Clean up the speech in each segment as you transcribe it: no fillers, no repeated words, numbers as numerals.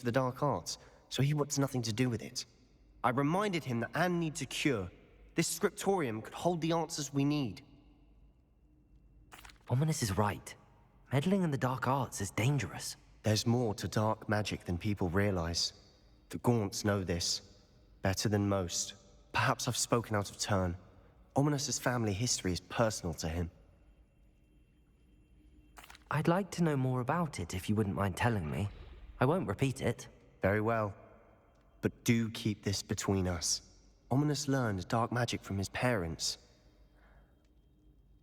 for the dark arts, so he wants nothing to do with it. I reminded him that Anne needs a cure. This scriptorium could hold the answers we need. Ominous is right. Meddling in the dark arts is dangerous. There's more to dark magic than people realize. The Gaunts know this better than most. Perhaps I've spoken out of turn. Ominous's family history is personal to him. I'd like to know more about it if you wouldn't mind telling me. I won't repeat it. Very well. But do keep this between us. Ominous learned dark magic from his parents.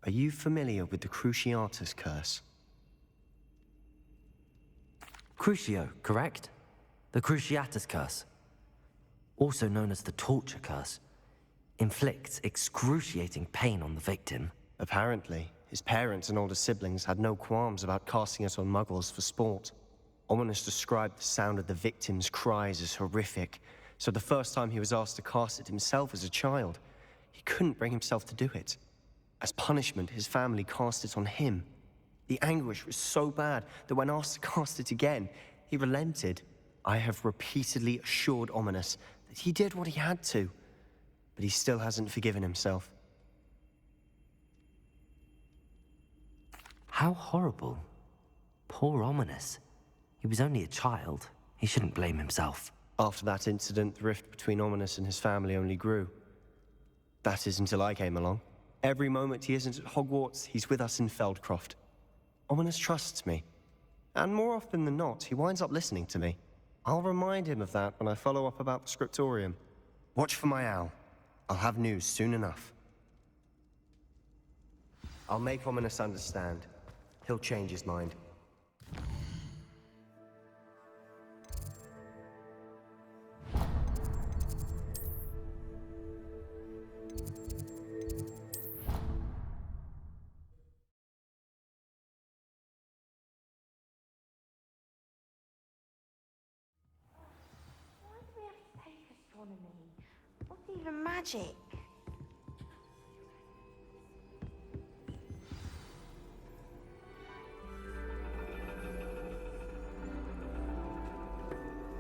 Are you familiar with the Cruciatus curse? Crucio, correct? The Cruciatus curse. Also known as the torture curse. Inflicts excruciating pain on the victim. Apparently, his parents and older siblings had no qualms about casting it on muggles for sport. Ominous described the sound of the victim's cries as horrific, so the first time he was asked to cast it himself as a child, he couldn't bring himself to do it. As punishment, his family cast it on him. The anguish was so bad that when asked to cast it again, he relented. I have repeatedly assured Ominous that he did what he had to, but he still hasn't forgiven himself. How horrible. Poor Ominous. He was only a child. He shouldn't blame himself. After that incident, the rift between Ominous and his family only grew. That is until I came along. Every moment he isn't at Hogwarts, he's with us in Feldcroft. Ominous trusts me. And more often than not, he winds up listening to me. I'll remind him of that when I follow up about the scriptorium. Watch for my owl. I'll have news soon enough. I'll make Ominous understand. He'll change his mind. What's even magic?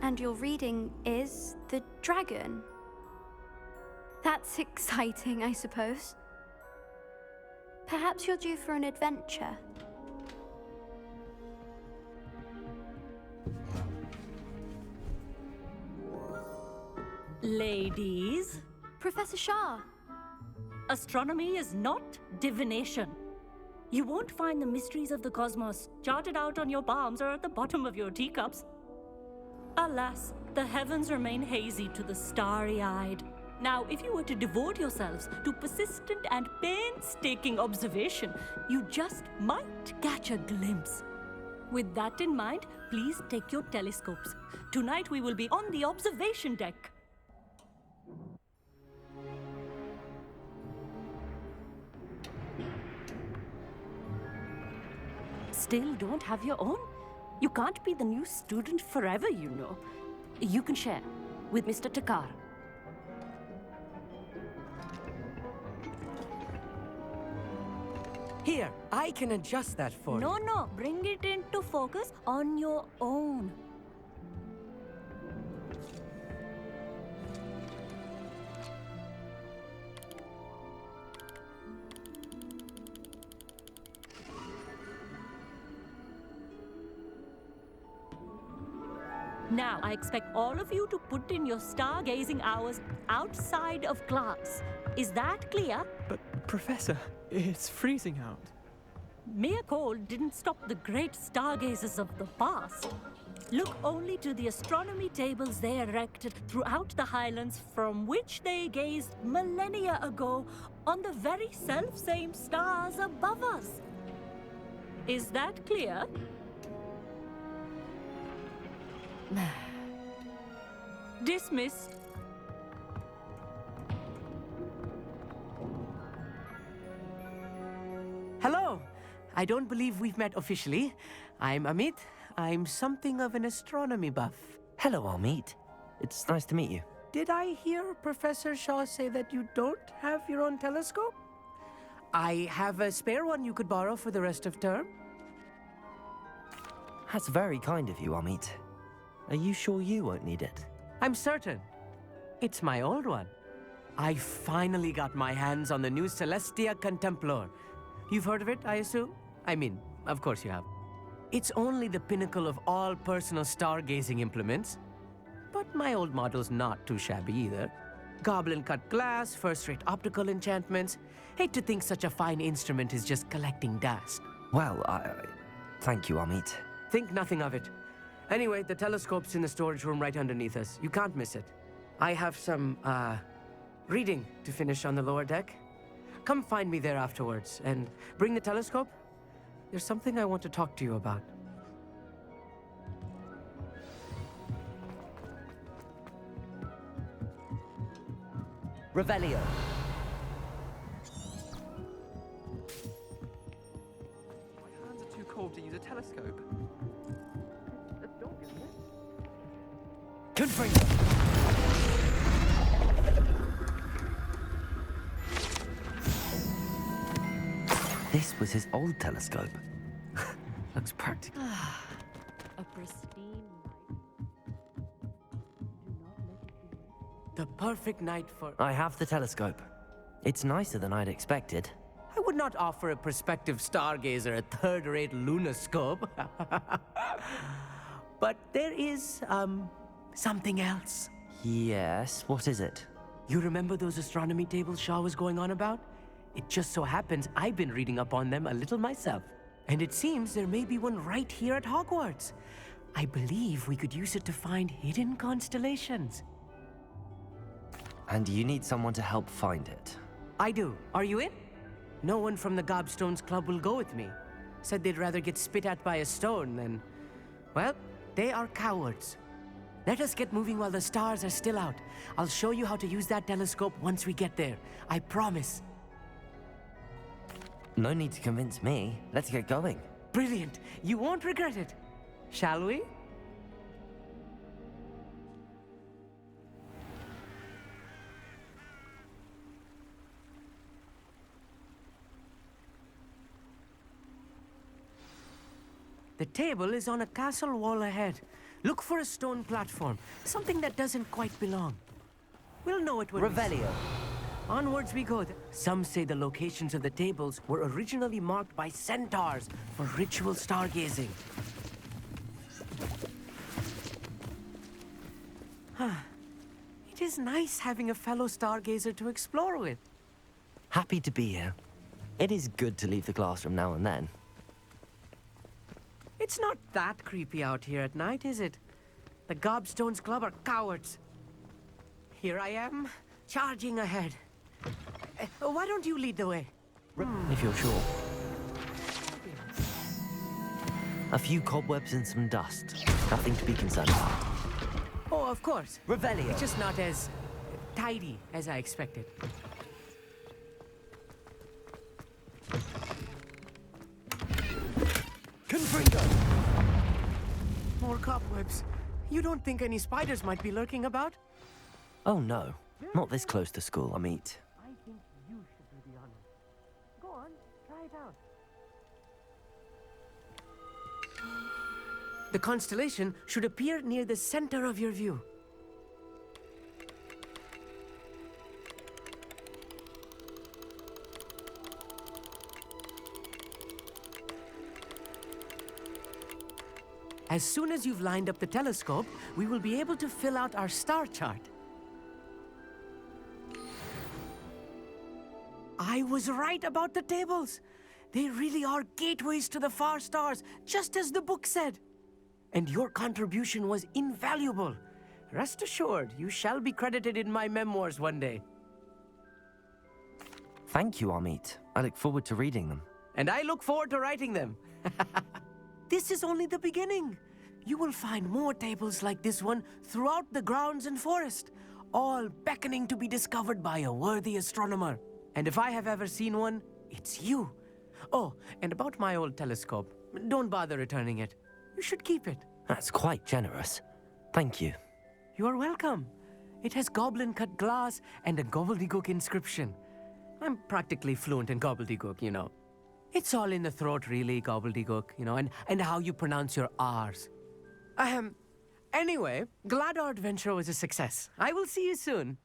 And your reading is the dragon. That's exciting, I suppose. Perhaps you're due for an adventure. Ladies, Professor Shah. astronomy is not divination. You won't find the mysteries of the cosmos charted out on your palms or at the bottom of your teacups. Alas, the heavens remain hazy to the starry-eyed. Now, if you were to devote yourselves to persistent and painstaking observation, you just might catch a glimpse. With that in mind, please take your telescopes. Tonight we will be on the observation deck. Still don't have your own? You can't be the new student forever, you know. You can share with Mr. Takar. Here, I can adjust that for you. No, bring it into focus on your own. Now, I expect all of you to put in your stargazing hours outside of class. Is that clear? But, Professor, it's freezing out. Mere cold didn't stop the great stargazers of the past. Look only to the astronomy tables they erected throughout the Highlands from which they gazed millennia ago on the very self-same stars above us. Is that clear? Dismissed. Hello. I don't believe we've met officially. I'm Amit. I'm something of an astronomy buff. Hello, Amit. It's nice to meet you. Did I hear Professor Shaw say that you don't have your own telescope? I have a spare one you could borrow for the rest of term. That's very kind of you, Amit. Are you sure you won't need it? I'm certain. It's my old one. I finally got my hands on the new Celestia Contemplar. You've heard of it, I assume? I mean, of course you have. It's only the pinnacle of all personal stargazing implements. But my old model's not too shabby either. Goblin-cut glass, first-rate optical enchantments. Hate to think such a fine instrument is just collecting dust. Well, thank you, Amit. Think nothing of it. Anyway, the telescope's in the storage room right underneath us. You can't miss it. I have some, reading to finish on the lower deck. Come find me there afterwards, and bring the telescope. There's something I want to talk to you about. Revelio. My hands are too cold to use a telescope. Confringo. This was his old telescope. Looks practical. A pristine night. The perfect night for... I have the telescope. It's nicer than I'd expected. I would not offer a prospective stargazer a third-rate lunoscope. But there is, something else. Yes, what is it? You remember those astronomy tables Shaw was going on about? It just so happens I've been reading up on them a little myself. And it seems there may be one right here at Hogwarts. I believe we could use it to find hidden constellations. And you need someone to help find it. I do. Are you in? No one from the Gobstones Club will go with me. Said they'd rather get spit at by a stone than... Well, they are cowards. Let us get moving while the stars are still out. I'll show you how to use that telescope once we get there. I promise. No need to convince me. Let's get going. Brilliant. You won't regret it. Shall we? The table is on a castle wall ahead. Look for a stone platform, something that doesn't quite belong. We'll know it when Revelio. Onwards we go. Some say the locations of the tables were originally marked by centaurs for ritual stargazing. It is nice having a fellow stargazer to explore with. Happy to be here. It is good to leave the classroom now and then. It's not that creepy out here at night, is it? The Gobstones Club are cowards. Here I am, charging ahead. Why don't you lead the way? If you're sure. A few cobwebs and some dust. Nothing to be concerned about. Oh, of course. Revelio. It's just not as tidy as I expected. Confringo. More cobwebs. You don't think any spiders might be lurking about? Oh no. Not this close to school, Amit. I think you should do the honors. Go on, try it out. The constellation should appear near the center of your view. As soon as you've lined up the telescope, we will be able to fill out our star chart. I was right about the tables. They really are gateways to the far stars, just as the book said. And your contribution was invaluable. Rest assured, you shall be credited in my memoirs one day. Thank you, Amit. I look forward to reading them. And I look forward to writing them. This is only the beginning. You will find more tables like this one throughout the grounds and forest, all beckoning to be discovered by a worthy astronomer. And if I have ever seen one, it's you. Oh, and about my old telescope, don't bother returning it. You should keep it. That's quite generous. Thank you. You are welcome. It has goblin-cut glass and a gobbledygook inscription. I'm practically fluent in gobbledygook, you know. It's all in the throat, really, gobbledygook, you know, and how you pronounce your R's. Anyway, glad our adventure was a success. I will see you soon.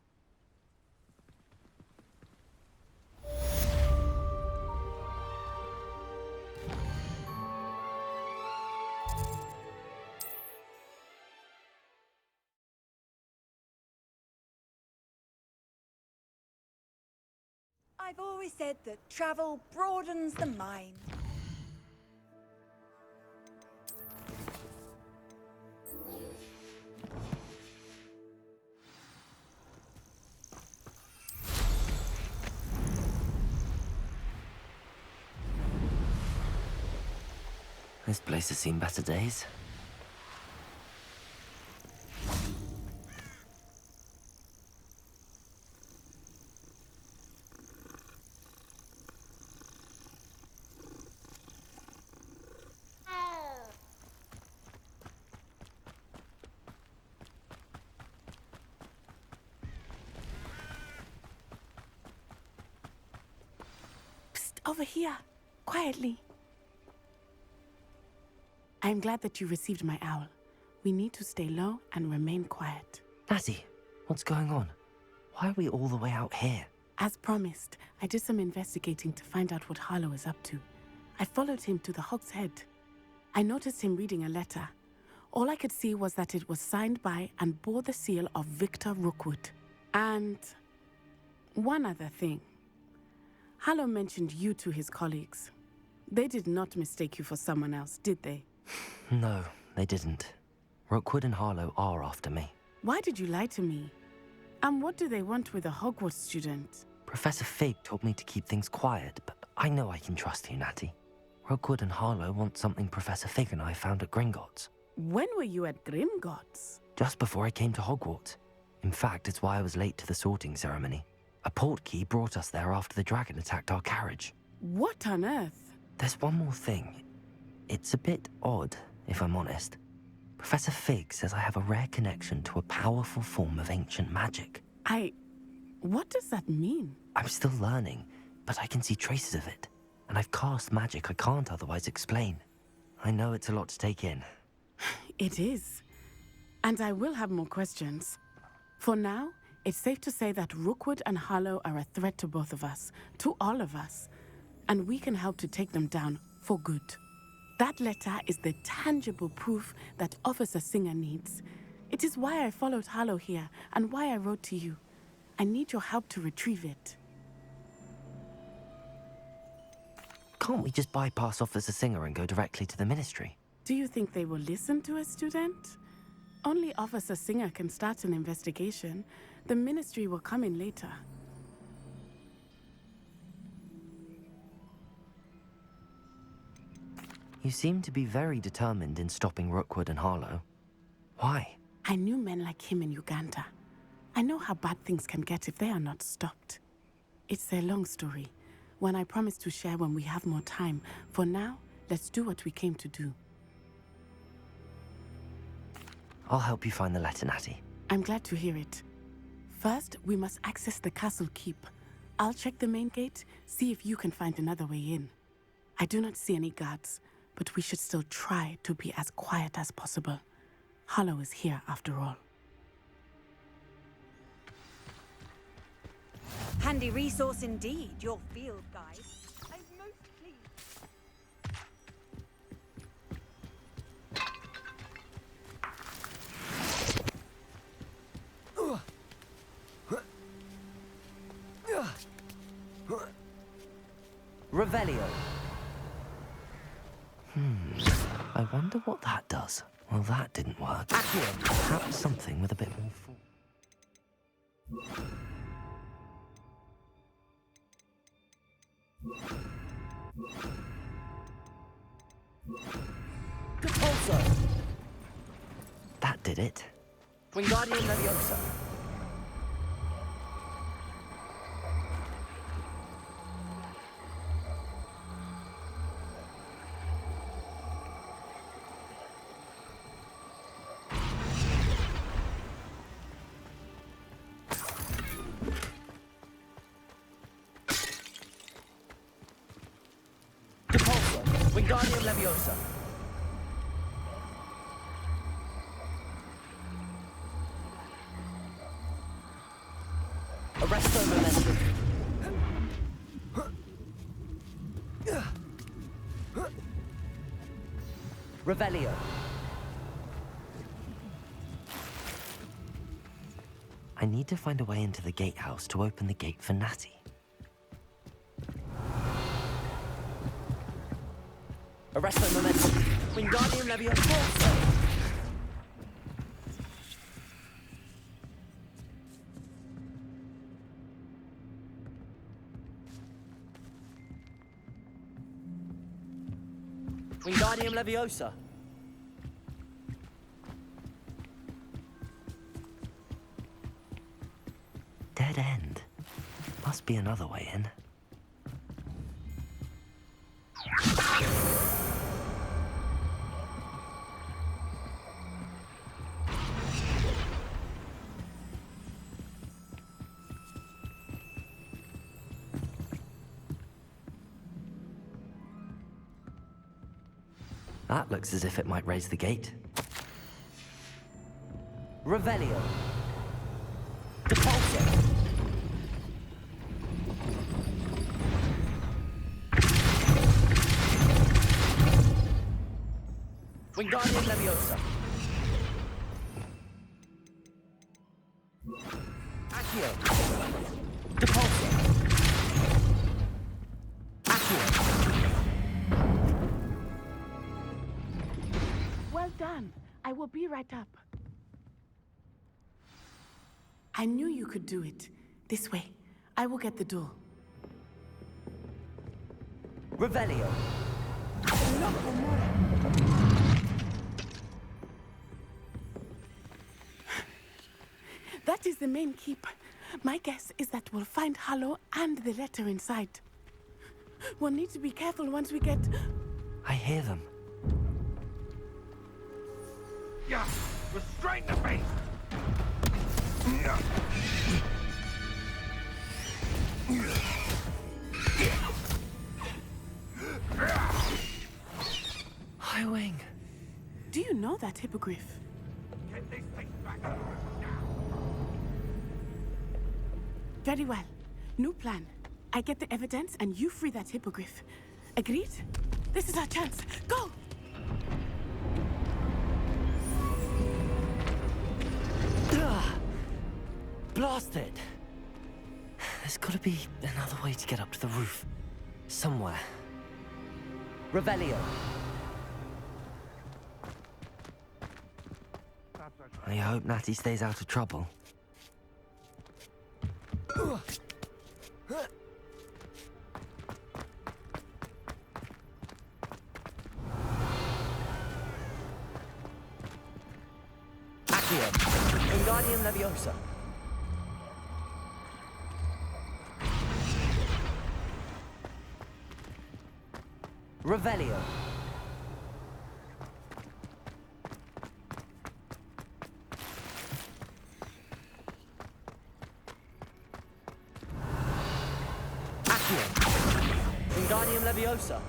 I've always said that travel broadens the mind. This place has seen better days. Psst, over here. Quietly. I'm glad that you received my owl. We need to stay low and remain quiet. Natty, what's going on? Why are we all the way out here? As promised, I did some investigating to find out what Harlow is up to. I followed him to the Hog's Head. I noticed him reading a letter. All I could see was that it was signed by and bore the seal of Victor Rookwood. And one other thing. Harlow mentioned you to his colleagues. They did not mistake you for someone else, did they? No, they didn't. Rookwood and Harlow are after me. Why did you lie to me? And what do they want with a Hogwarts student? Professor Fig told me to keep things quiet, but I know I can trust you, Natty. Rookwood and Harlow want something Professor Fig and I found at Gringotts. When were you at Grimgotts? Just before I came to Hogwarts. In fact, it's why I was late to the sorting ceremony. A portkey brought us there after the dragon attacked our carriage. What on earth? There's one more thing. It's a bit odd, if I'm honest. Professor Fig says I have a rare connection to a powerful form of ancient magic. What does that mean? I'm still learning, but I can see traces of it. And I've cast magic I can't otherwise explain. I know it's a lot to take in. It is. And I will have more questions. For now, it's safe to say that Rookwood and Harlow are a threat to both of us, to all of us. And we can help to take them down for good. That letter is the tangible proof that Officer Singer needs. It is why I followed Harlow here and why I wrote to you. I need your help to retrieve it. Can't we just bypass Officer Singer and go directly to the Ministry? Do you think they will listen to a student? Only Officer Singer can start an investigation. The Ministry will come in later. You seem to be very determined in stopping Rookwood and Harlow. Why? I knew men like him in Uganda. I know how bad things can get if they are not stopped. It's a long story, one I promise to share when we have more time. For now, let's do what we came to do. I'll help you find the letter, Natty. I'm glad to hear it. First, we must access the castle keep. I'll check the main gate, see if you can find another way in. I do not see any guards, but we should still try to be as quiet as possible. Harlow is here after all. Handy resource indeed, your field guide. I'm most pleased. Revelio. I wonder what that does. Well, that didn't work. Perhaps something with a bit more force. That did it. Wingardium Leviosa. Wingardium Leviosa. momentum. Revelio. I need to find a way into the gatehouse to open the gate for Natty. Arresto momentum. Wingardium Leviosa. Wingardium Leviosa. Dead end. Must be another way in. That looks as if it might raise the gate. Revelio. Depulso. Wingardium Leviosa. Accio. Depulso. Accio. Well done. I will be right up. I knew you could do it. This way. I will get the door. Revelio. That is the main keep. My guess is that we'll find Hallow and the letter inside. We'll need to be careful once we get... I hear them. Yeah, restrain the beast! High Wing. Do you know that hippogriff? Get these things back now! Very well. New plan. I get the evidence and you free that hippogriff. Agreed? This is our chance. Go! Blasted! There's gotta be another way to get up to the roof. Somewhere. Revelio. I hope Natty stays out of trouble. Accio. Wingardium Leviosa. Revelio. Accio. Wingardium Leviosa.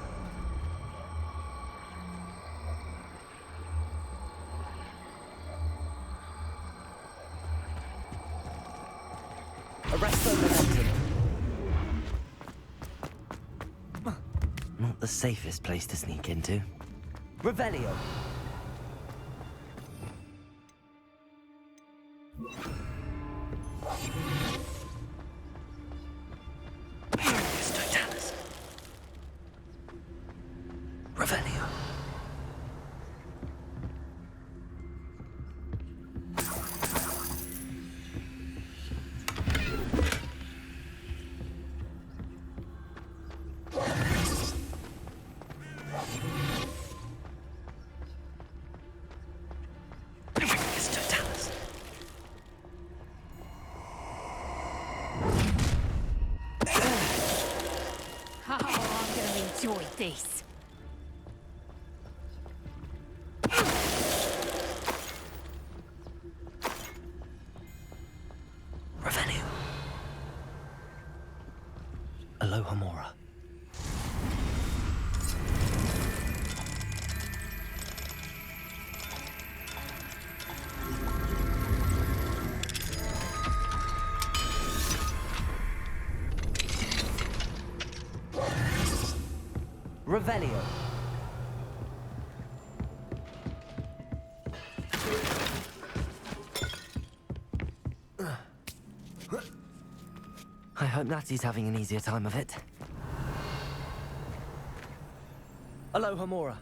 Arresto momentum. Not the safest place to sneak into. Revelio. Revelio. Oh, I'm gonna enjoy this. Revelio. Aloha Mora. Revelio. I hope Natty's having an easier time of it. Aloha Mora.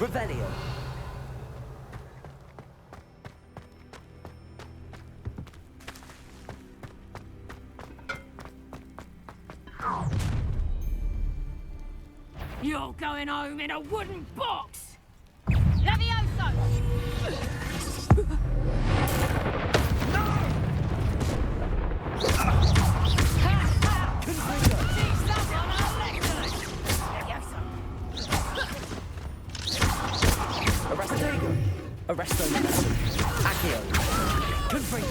Revelio. You're going home in a wooden box! Levioso! Arresto. Accio. Confringo.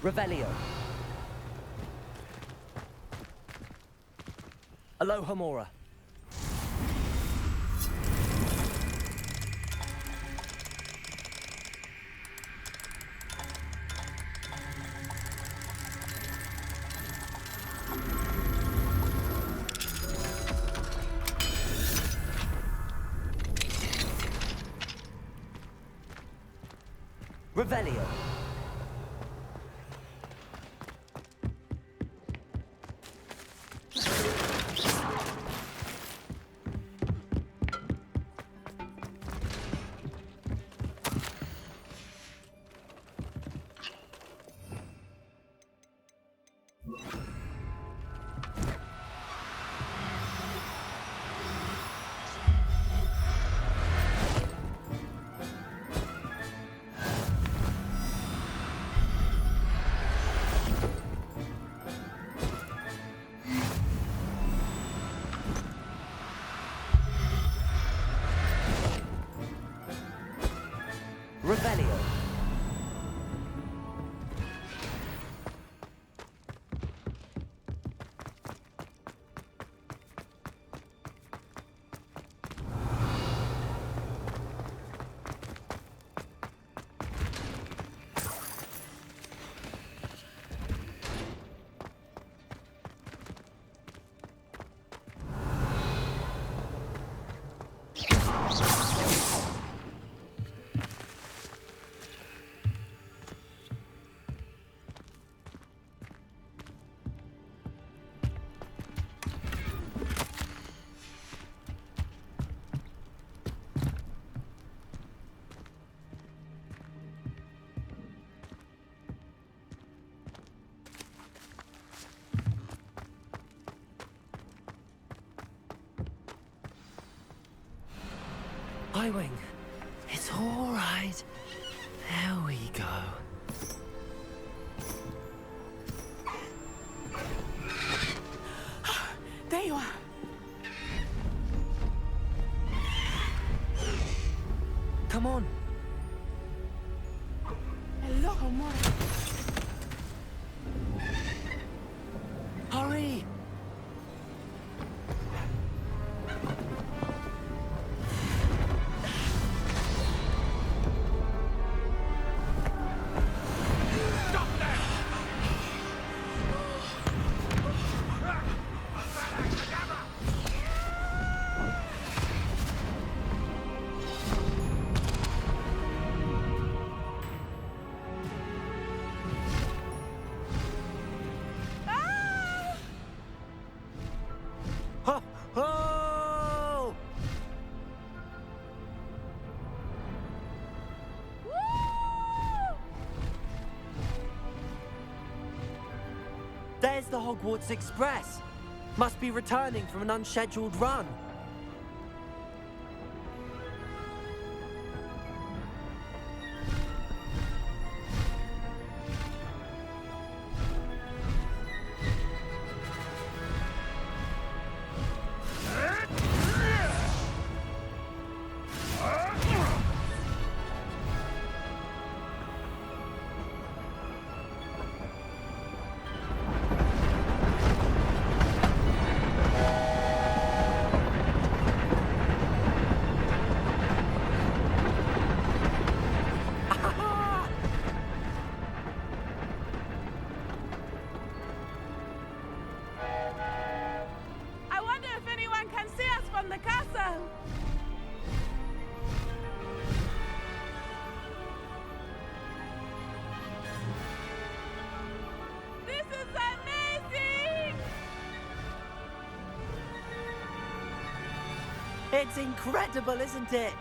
Revelio. Aloha Mora. Revelio. Revelio. I-Wing. It's all right. There we go. There you are. Come on. Aloha Mora. Hurry. Oh! There's the Hogwarts Express. Must be returning from an unscheduled run. It's incredible, isn't it?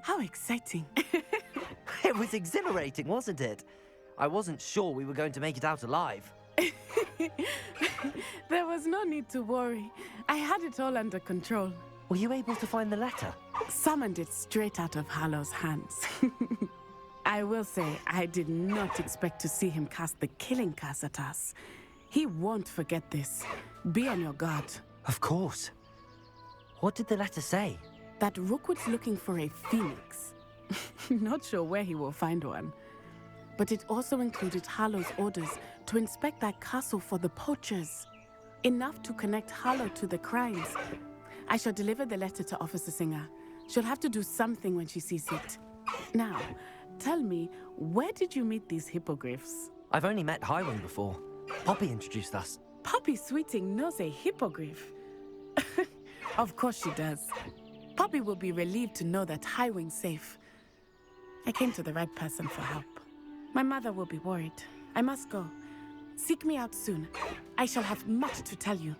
How exciting. It was exhilarating, wasn't it? I wasn't sure we were going to make it out alive. There was no need to worry. I had it all under control. Were you able to find the letter? Summoned it straight out of Hallow's hands. I will say, I did not expect to see him cast the killing curse at us. He won't forget this. Be on your guard. Of course. What did the letter say? That Rookwood's looking for a phoenix. Not sure where he will find one. But it also included Hallow's orders to inspect that castle for the poachers. Enough to connect Hallow to the crimes. I shall deliver the letter to Officer Singer. She'll have to do something when she sees it. Now, tell me, where did you meet these hippogriffs? I've only met Highwing before. Poppy introduced us. Poppy Sweeting knows a hippogriff. Of course she does. Poppy will be relieved to know that Highwing's safe. I came to the right person for help. My mother will be worried. I must go. Seek me out soon. I shall have much to tell you.